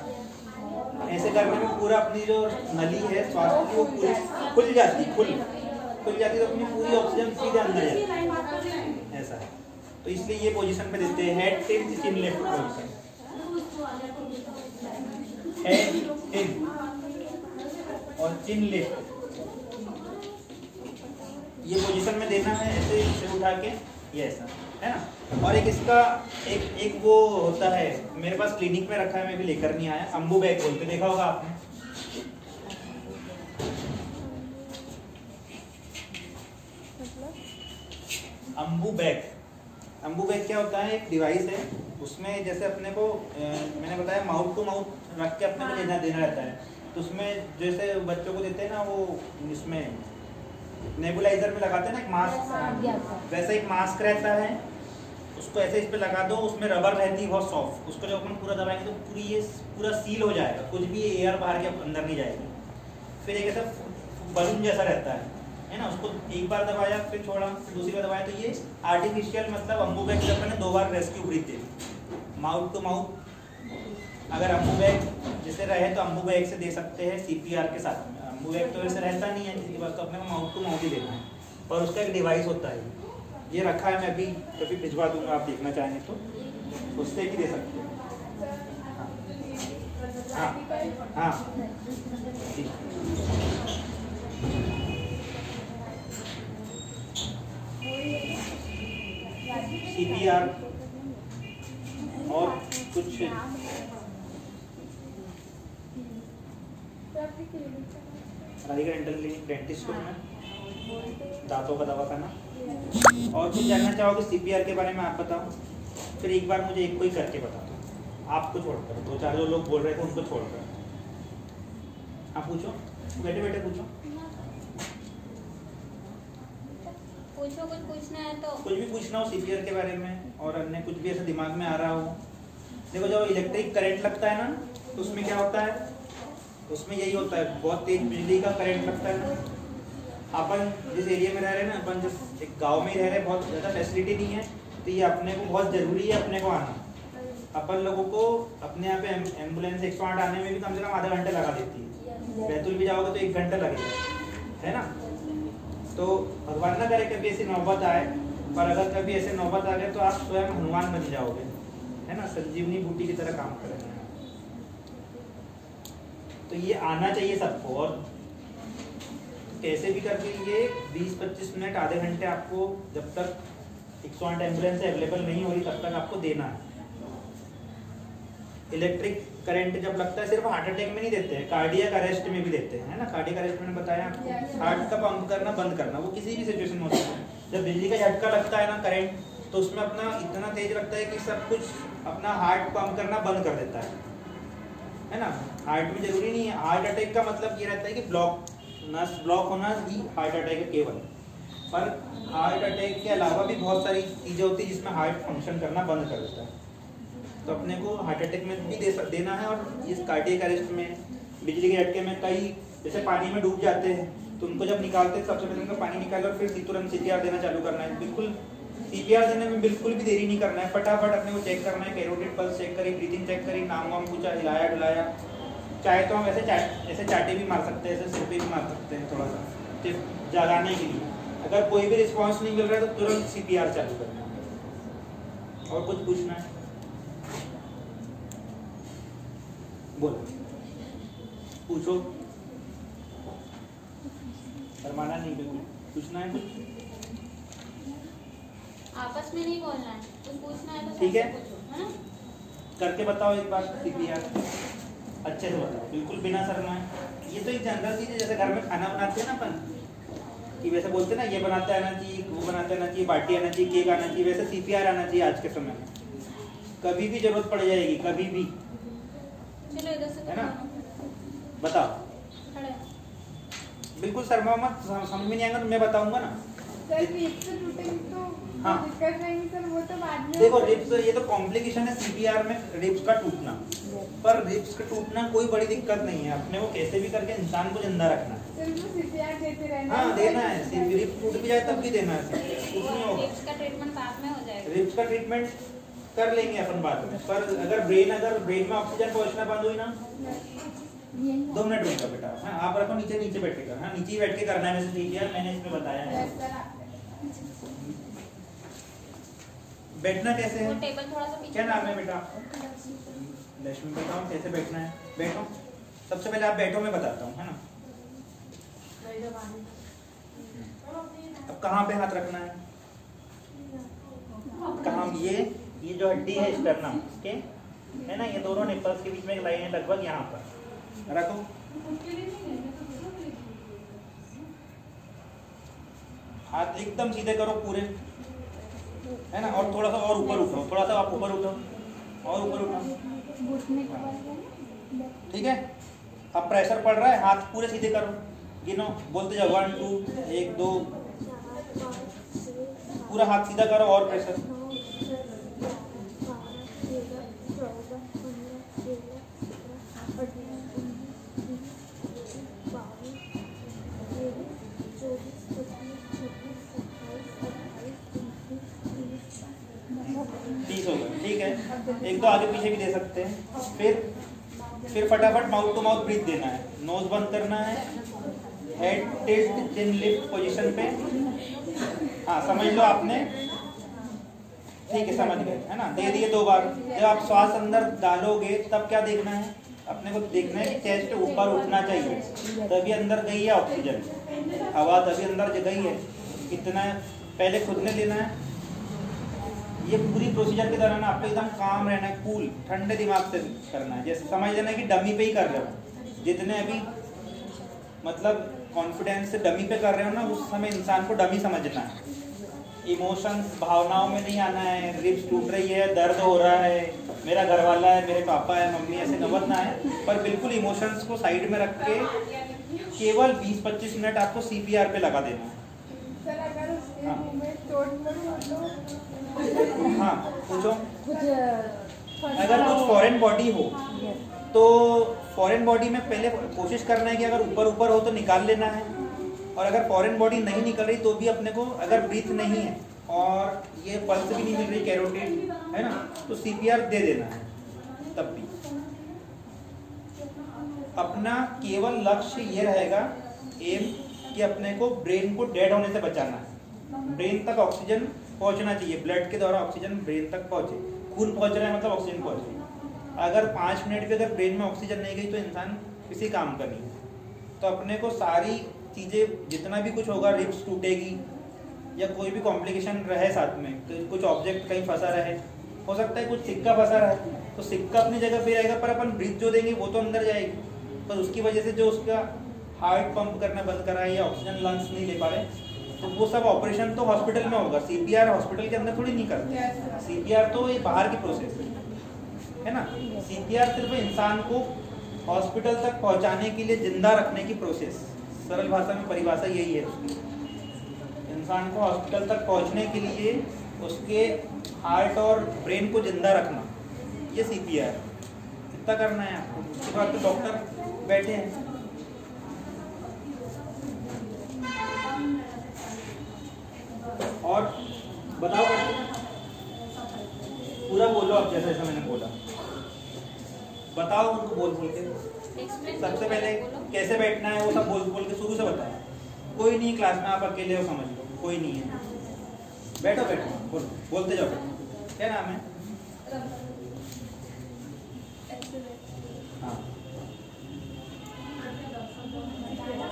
ऐसे करने में पूरा अपनी जो नली है श्वास की वो पूरी खुल जाती है, खुल जाती है, तो अपनी पूरी ऑक्सीजन सीधे अंदर जाती है, ऐसा है। तो इसलिए ये पोजीशन पे देते हैं, हेड टिल्ट चिन लिफ्ट पोजीशन, हेड टिल्ट और चिन लिफ्ट, ये पोजीशन में देना है, ऐसे इसे उठा के ये ऐसा है ना। और एक इसका एक वो होता है, मेरे पास क्लिनिक में रखा है, मैं भी लेकर नहीं आया, अम्बू बैग बोलते, देखा होगा आपने। अम्बू बैग क्या होता है, एक डिवाइस है, उसमें जैसे अपने को मैंने बताया माउथ टू माउथ रख के अपने को देना रहता है। तो उसमें जैसे बच्चों को देते हैं ना, वो इसमें नेबुलाइजर में लगाते हैं ना एक मास्क, वैसा एक मास्क रहता है, उसको ऐसे इस पे लगा दो, उसमें रबर रहती है बहुत सॉफ्ट, उसको जब अपन पूरा दबाएंगे तो पूरा सील हो जाएगा, कुछ भी एयर बाहर के अंदर नहीं जाएगी। फिर एक ऐसा बलून जैसा रहता है ना, उसको एक बार दबाया फिर छोड़ा, फिर दूसरी बार दबाया, तो ये आर्टिफिशियल मतलब अम्बू बैग जब मैंने 2 बार रेस्क्यू ब्रीथ दी, माउथ टू माउथ। अगर अम्बू बैग जैसे रहे तो अम्बू बैग से दे सकते हैं CPR के साथ में। अम्बू बैग तो ऐसे रहता नहीं है जिसके पास, तो अपने को माउथ टू माउथ ही देना है, और उसका एक डिवाइस होता है, ये रखा है, मैं अभी कभी भिजवा दूंगा, आप देखना चाहेंगे तो उससे भी दे सकते हैं। हाँ हाँ ठीक। CPR और कुछ राधिका डेंटल क्लिनिक, डेंटिस्ट में दांतों का दवाखाना। और कुछ जानना चाहोगे CPR के बारे में आप बताओ, फिर एक बार मुझे एक को ही करके बता दो, आपको छोड़कर, 2-4 जो लोग बोल रहे थे उनको छोड़कर। हाँ पूछो, बैठे बैठे पूछो। पूछो, कुछ पूछना है तो। कुछ भी पूछना हो सीपीआर के बारे में और अन्य कुछ भी ऐसा दिमाग में आ रहा हो। देखो जब इलेक्ट्रिक करंट लगता है ना तो उसमें क्या होता है, उसमें यही होता है, बहुत तेज बिजली का करंट लगता है ना। अपन जिस एरिया में रह रहे हैं ना, अपन जिस एक गांव में रह रहे हैं, बहुत ज़्यादा फैसिलिटी नहीं है, तो ये अपने को बहुत ज़रूरी है अपने को आना। अपन लोगों को अपने यहाँ पे एम्बुलेंस 108 आने में भी कम से कम आधा घंटा लगा देती है। बैतूल भी जाओगे तो 1 घंटा लगेगा, है ना। तो भगवान ना करे कभी ऐसी नौबत आए, पर अगर कभी ऐसे नौबत आ गए तो आप स्वयं हनुमान बन जाओगे, है ना, संजीवनी बूटी की तरह काम करेंगे। तो ये आना चाहिए सबको, और कैसे भी करके ये 20-25 मिनट आधे घंटे आपको, जब तक 108 एम्बुलेंस अवेलेबल नहीं हो रही तब तक आपको देना है। इलेक्ट्रिक करंट जब लगता है सिर्फ हार्ट अटैक में नहीं देते हैं, कार्डियक अरेस्ट में भी देते हैं, है ना। कार्डियक अरेस्ट मैंने बताया आपको, हार्ट का पंप करना बंद करना, वो किसी भी सिचुएशन में हो सकता है। जब बिजली का झटका लगता है ना करंट, तो उसमें अपना इतना तेज लगता है कि सब कुछ अपना हार्ट पंप करना बंद कर देता है ना। हार्ट में जरूरी नहीं है, हार्ट अटैक का मतलब ये रहता है कि ब्लॉक, नस ब्लॉक होना ही हार्ट अटैक है केवल। पर हार्ट अटैक के अलावा भी बहुत सारी चीज़ें होती है जिसमें हार्ट फंक्शन करना बंद कर देता है। तो अपने को हार्ट अटैक में भी देना है, और इस कार्डियक अरेस्ट में, बिजली के झटके में, कई जैसे पानी में डूब जाते हैं तो उनको जब निकालते हैं सबसे पहले उनको पानी निकाल और फिर तुरंत सीपीआर देना चालू करना है। बिल्कुल सीपीआर देने में बिल्कुल भी देरी नहीं करना है, फटाफट अपने को चेक करना है। कैरोटिड पल्स चेक करी, ब्रीथिंग चेक करी, नाम वाम पूछा, हिलाया डुलाया। चाहे तो हम ऐसे चाटे भी मार सकते हैं, ऐसे सिर पे भी मार सकते हैं थोड़ा सा, सिर्फ जगाने के लिए। अगर कोई भी रिस्पॉन्स नहीं मिल रहा है तो तुरंत सीपीआर चालू करना है। और कुछ पूछना है? बोलो, पूछो। शर्माना नहीं, बिल्कुल पूछना है कुछ। आपस में नहीं बोलना है, कुछ पूछना है तो ठीक है, पूछो, है ना। करके बताओ एक बार सीपीआर, अच्छे से बताओ, बिल्कुल बिना शर्माए। ये तो एक जनरल चीज़ है, जैसे घर में खाना बनाते हैं ना अपन, कि वैसे बोलते हैं ना, ये बनाते आना चाहिए, वो बनाते आना चाहिए, बाटी आना चाहिए, केक आना चाहिए, वैसे सीपीआर आना चाहिए आज के समय में। कभी भी जरूरत पड़ जाएगी, कभी भी, चलो इधर से, है ना। बताओ, खड़े। बिल्कुल शर्मा मत, समझ में नहीं आएगा तो मैं बताऊंगा ना। सर रिप्स टूटेंगे तो हाँ। दिक्कत नहीं सर, वो तो बाद में। देखो रिप्स, ये तो कॉम्प्लिकेशन है सीपीआर में, रिप्स का टूटना। पर रिप्स का टूटना कोई बड़ी दिक्कत नहीं है, अपने को कैसे भी करके इंसान को जिंदा रखना है। सर वो सीपीआर देते रहना। हाँ देना है, रिप्स टूट भी जाए तब भी देना है, कुछ नहीं होगा। रिप्स का ट्रीटमेंट बाद में हो जाएगा। रिप्स का ट्रीटमेंट कर लेंगे अपन बाद में, पर अगर ब्रेन में ऑक्सीजन पहुंचना बंद हुई ना, 2 मिनट रुक जाओ बेटा। हाँ आप रखो, नीचे बैठ के कर, हाँ नीचे ही बैठ के करना है वैसे सीपीआर, मैंने इसमें बताया है। बैठना कैसे वो है? टेबल थोड़ा सा पीछे। क्या नाम है बेटा आपका? लक्ष्मी। बताओ कैसे बैठना है, बैठो। सबसे पहले आप बैठो, मैं बताता हूँ, है ना। अब कहाँ पे हाथ रखना है? कहाँ? ये जो हड्डी है स्टर्नम के, है ना, ये दोनों निपल्स के बीच में एक लाइन है लगभग यहाँ पर रखो। हाथ एकदम सीधे करो पूरे, है ना, और थोड़ा सा और ऊपर उठाओ, थोड़ा सा आप ऊपर उठाओ और ऊपर उठाओ, ठीक है। अब प्रेशर पड़ रहा है, हाथ पूरे सीधे करो, गिनो, बोलते जाओ 1 2 1 2, पूरा हाथ सीधा करो और प्रेशर। ठीक है, एक दो आगे पीछे भी दे सकते हैं। फिर फटाफट माउथ टू माउथ ब्रीथ देना है, नोज बंद करना है, हेड टिल्ट चिन लिफ्ट पोजीशन पे। हाँ समझ लो आपने, ठीक है समझ गए, है ना। दे दिए 2 बार। जब आप श्वास अंदर डालोगे तब क्या देखना है, अपने को देखना है कि चेस्ट ऊपर उठना चाहिए, तभी अंदर गई है ऑक्सीजन, हवा तभी अंदर गई है। कितना पहले खुद ने लेना है। ये पूरी प्रोसीजर के दौरान आपको एकदम काम रहना है, कूल ठंडे दिमाग से करना है। जैसे समझ लेना है कि डमी पे ही कर रहे हो, जितने अभी मतलब कॉन्फिडेंस से डमी पे कर रहे हो ना, उस समय इंसान को डमी समझना है। इमोशंस, भावनाओं में नहीं आना है। रिब्स टूट रही है, दर्द हो रहा है, मेरा घर वाला है, मेरे पापा है, मम्मी, ऐसे नौबत ना है, पर बिल्कुल इमोशंस को साइड में रख के केवल 20-25 मिनट आपको CPR पे लगा देना है। सर अगर उसके मुंह में चोट लगी हो तो हाँ पूछो। कुछ अगर कुछ फॉरेन बॉडी हो तो फॉरेन बॉडी में पहले कोशिश करना है कि अगर ऊपर ऊपर हो तो निकाल लेना है, और अगर फॉरेन बॉडी नहीं निकल रही तो भी अपने को, अगर ब्रीथ नहीं है और ये पल्स भी नहीं मिल रही कैरोटिड है ना, तो CPR दे देना है। तब भी अपना केवल लक्ष्य ये रहेगा, एम, कि अपने को ब्रेन को डेड होने से बचाना है। ब्रेन तक ऑक्सीजन पहुंचना चाहिए, ब्लड के द्वारा ऑक्सीजन ब्रेन तक पहुंचे, खून पहुंच रहा है मतलब ऑक्सीजन पहुंचे। अगर 5 मिनट भी अगर ब्रेन में ऑक्सीजन नहीं गई तो इंसान किसी काम का नहीं है। तो अपने को सारी चीज़ें, जितना भी कुछ होगा, रिब्स टूटेगी या कोई भी कॉम्प्लिकेशन रहे साथ में, कुछ ऑब्जेक्ट कहीं फंसा रहे, हो सकता है कुछ सिक्का फंसा रहे, तो सिक्का अपनी जगह पे रहेगा, पर अपन ब्रीथ जो देंगे वो तो अंदर जाएगी, पर उसकी वजह से जो उसका हार्ट पंप करना बंद करा है या ऑक्सीजन लंग्स नहीं ले पा रहे, तो वो सब ऑपरेशन तो हॉस्पिटल में होगा। CPR हॉस्पिटल के अंदर थोड़ी नहीं करते। CPR तो ये बाहर की प्रोसेस है ना। CPR सिर्फ इंसान को हॉस्पिटल तक पहुंचाने के लिए, जिंदा रखने की प्रोसेस, सरल भाषा में परिभाषा यही है उसकी। इंसान को हॉस्पिटल तक पहुंचने के लिए उसके हार्ट और ब्रेन को जिंदा रखना, ये CPR इतना करना है आपको। उसके बाद तो डॉक्टर बैठे हैं। और बताओ, पूरा बोलो आप, जैसा जैसा मैंने बोला बताओ उनको बोल बोल के। सबसे पहले कैसे बैठना है वो सब बोल बोल के शुरू से बताओ। कोई नहीं क्लास में, आप अकेले हो, समझ लो, कोई नहीं है। बैठो बैठो, बोलो, बोलते जाओ। क्या नाम है? हाँ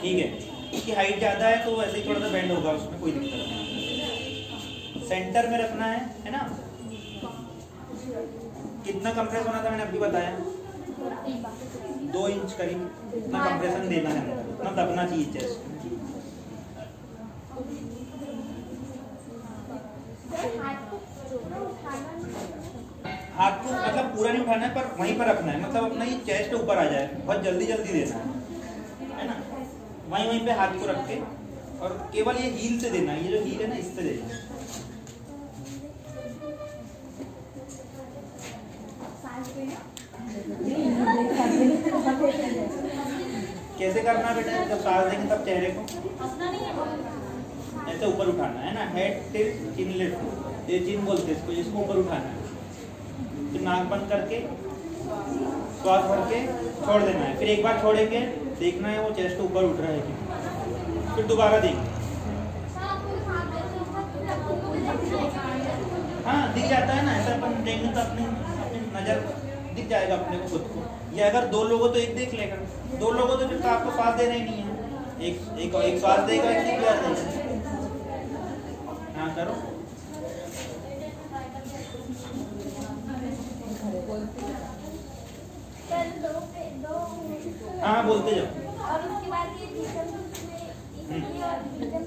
ठीक है। उसकी हाइट ज़्यादा है तो वैसे ही थोड़ा सा बेंड होगा, उसमें कोई दिक्कत नहीं। सेंटर में रखना है ना। कितना कंप्रेस होना था मैंने अभी बताया, 2 इंच करीब इतना कंप्रेशन देना है, इतना दबना चाहिए चेस्ट। हाथ को मतलब पूरा नहीं उठाना है, पर वहीं पर रखना है, मतलब अपना ये चेस्ट ऊपर आ जाए, बहुत जल्दी जल्दी देना है ना। वहीं पे हाथ को रख के, और केवल ये हील से देना है, ये जो हील है ना, इससे देना है। कैसे करना बेटा? जब सांस देंगे तब चेहरे को ऐसे ऊपर उठाना है ना, हेड टिल्ट, चिन लिफ्ट, ये चिन बोलते हैं इसको, इसको ऊपर उठाना है। फिर नाक बंद करके श्वास भर के छोड़ देना है। फिर एक बार छोड़ेंगे, देखना है वो चेस्ट ऊपर उठ रहा है कि, फिर दोबारा देंगे। हाँ दिख जाता है ना, ऐसा अपन देंगे तो अपनी नजर दिख जाएगा अपने को खुद को। ये अगर 2 लोगों तो एक देख लेगा, 2 लोगों तो फिर आपको श्वास देना ही नहीं है, एक श्वास देगा, एक CPR देगा। हाँ करो। हाँ बोलते जाओ। और उसके बाद ये भीषण और भीषण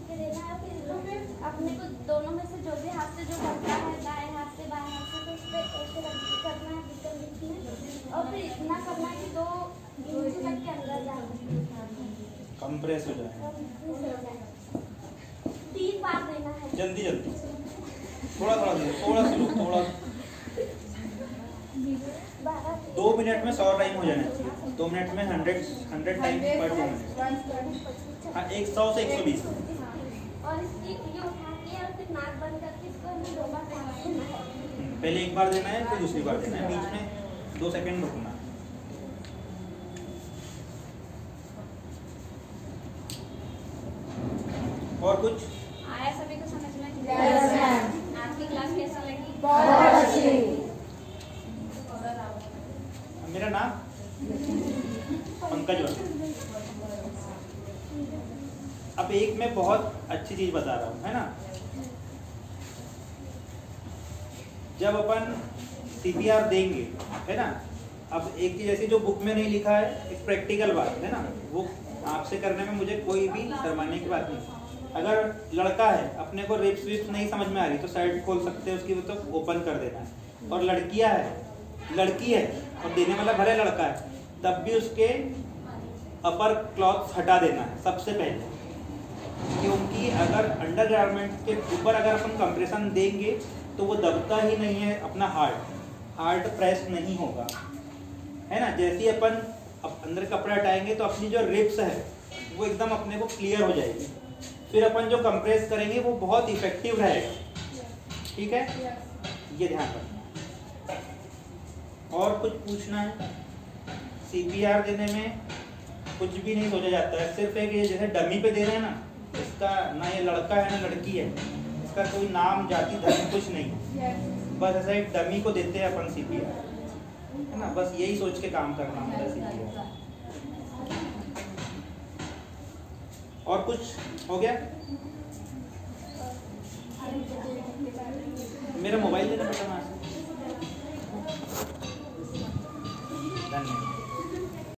के देना है। फिर अपने को दोनों में से जो भी हाथ से जो बनता है, दाएं हाथ से बाएं हाथ से, तो उस पर ऐसे करना है भीषण में, और फिर इतना करना है कि 2 इंच तक के अंदर जाए, कंप्रेस हो जाए, 3 बार देना है। जल्दी जल्दी, थोड़ा थोड़ा दे, थोड़ा स्लो, थोड़ा। 2 मिनट में 100 टाइम हो जाना चाहिए। 2 मिनट में 100 टाइम पर 2 मिनट। हाँ 100 से 120। और इसकी ये उठा के और फिर नाक बंद करके इसको 2 बार सांस लेना है। पहले एक बार देना है, फिर दूसरी बार देना है, बीच में 2 सेकंड रुकना है। और कुछ आया सभी को समझ में? आपकी क्लास कैसी लगी? बहुत अच्छी। मेरा नाम पंकज वर्मा। अब एक मैं बहुत अच्छी चीज बता रहा हूँ, है ना। जब अपन CPR देंगे, है ना, अब एक चीज ऐसी जो बुक में नहीं लिखा है, एक प्रैक्टिकल बात है ना, वो आपसे करने में मुझे कोई भी शर्माने की बात नहीं। अगर लड़का है, अपने को रिप्स विप्स नहीं समझ में आ रही तो साइड खोल सकते हैं उसकी, वो तो ओपन कर देना है। और लड़कियां है लड़की है और देने वाला भले लड़का है, तब भी उसके अपर क्लॉथ्स हटा देना है सबसे पहले, क्योंकि अगर अंडर गारमेंट के ऊपर अगर अपन कंप्रेशन देंगे तो वो दबता ही नहीं है, अपना हार्ट प्रेस नहीं होगा, है ना। जैसे ही अपन अंदर कपड़ा हटाएंगे तो अपनी जो रिब्स है वो एकदम अपने को क्लियर हो जाएगी, फिर अपन जो कंप्रेस करेंगे वो बहुत इफेक्टिव रहेगा, ठीक है। ये ध्यान रखना। और कुछ पूछना है? CPR देने में कुछ भी नहीं सोचा जाता है, सिर्फ एक ये जैसे डमी पे दे रहे हैं ना, इसका ना ये लड़का है ना लड़की है, इसका कोई नाम जाति धर्म कुछ नहीं, बस ऐसा एक डमी को देते हैं अपन CPR, है ना। बस यही सोच के काम करना होता है CPR। और कुछ हो गया? मेरा मोबाइल देना बेटा।